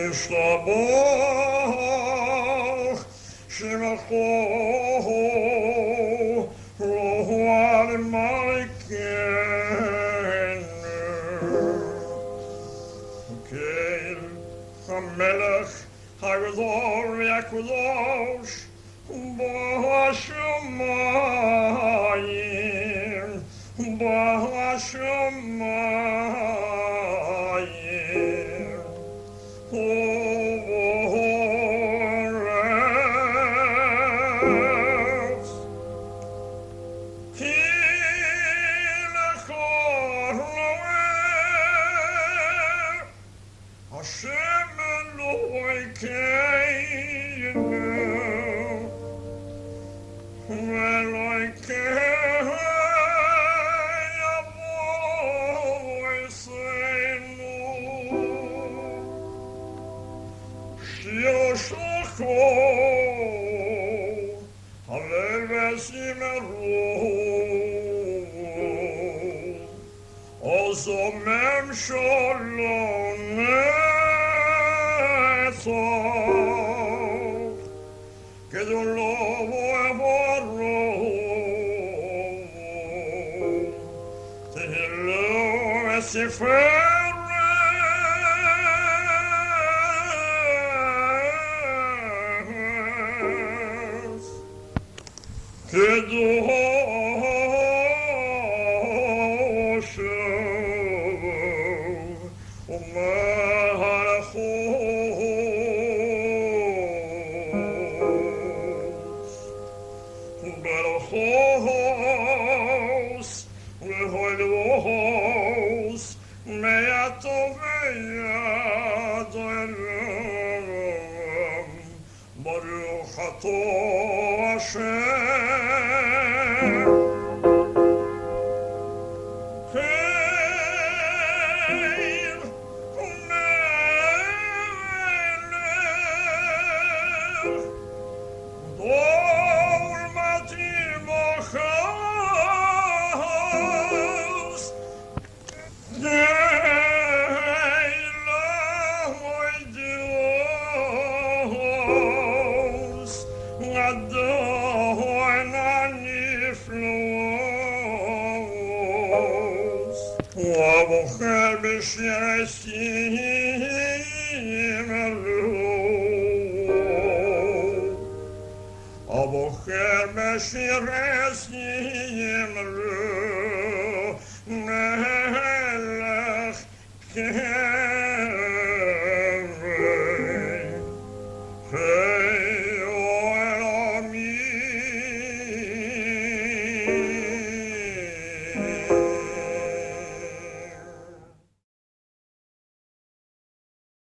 Ishtabach Shemacho Rohu Al-Malikenu Keil HaMelech HaGadol VeHaKadosh B'Hashamayim B'Hashamayim U'Oretz Ki Lechor Loeh Hashem Eloheinu Elohei Avoseinu Shioshacho Halel Vesimeru Ozomem Shalom Netzach Gedolo Vo'evaro Tehillo V'Seferes Kedosho U'Malachos Berachos V'Hoilos Me'atovei Adonai Baruch Atah Hashem Keil U'Melech Dor Matim Achaz Deila Hoidios Adona Niflos U'Avocher B'Shirasim Elu Avocher B'Shirasim Elu Melech